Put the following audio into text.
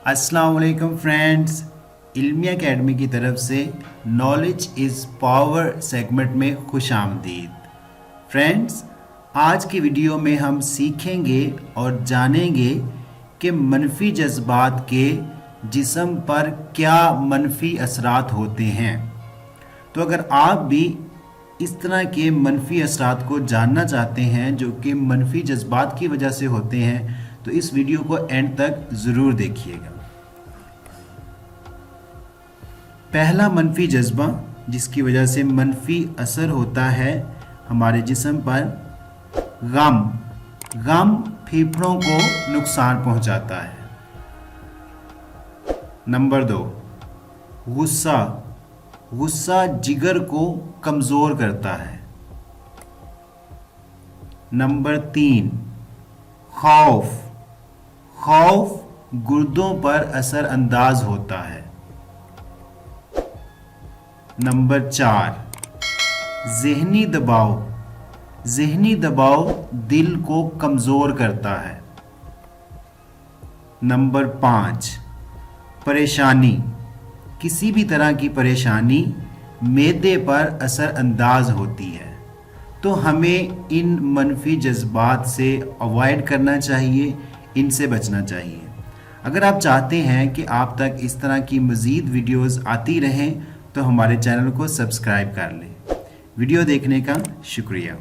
अस्सलाम वालेकुम फ्रेंड्स, इल्मी एकेडमी की तरफ से नॉलेज इज़ पावर सेगमेंट में खुश आमदीद। फ्रेंड्स, आज की वीडियो में हम सीखेंगे और जानेंगे कि मनफी जज्बात के जिस्म पर क्या मनफी असरात होते हैं। तो अगर आप भी इस तरह के मनफी असरात को जानना चाहते हैं जो कि मनफी जज्बात की वजह से होते हैं, तो इस वीडियो को एंड तक ज़रूर देखिएगा। पहला मनफी जज्बा जिसकी वजह से मनफी असर होता है हमारे जिस्म पर, गम फेफड़ों को नुकसान पहुंचाता है। नंबर 2, गुस्सा जिगर को कमज़ोर करता है। नंबर 3, खौफ गुर्दों पर असर अंदाज होता है। नंबर 4, ज़हनी दबाव दिल को कमज़ोर करता है। नंबर 5, परेशानी, किसी भी तरह की परेशानी मैदे पर असर अंदाज होती है। तो हमें इन मनफी जज्बात से अवॉइड करना चाहिए, इनसे बचना चाहिए। अगर आप चाहते हैं कि आप तक इस तरह की मज़ीद वीडियोस आती रहें तो हमारे चैनल को सब्सक्राइब कर लें। वीडियो देखने का शुक्रिया।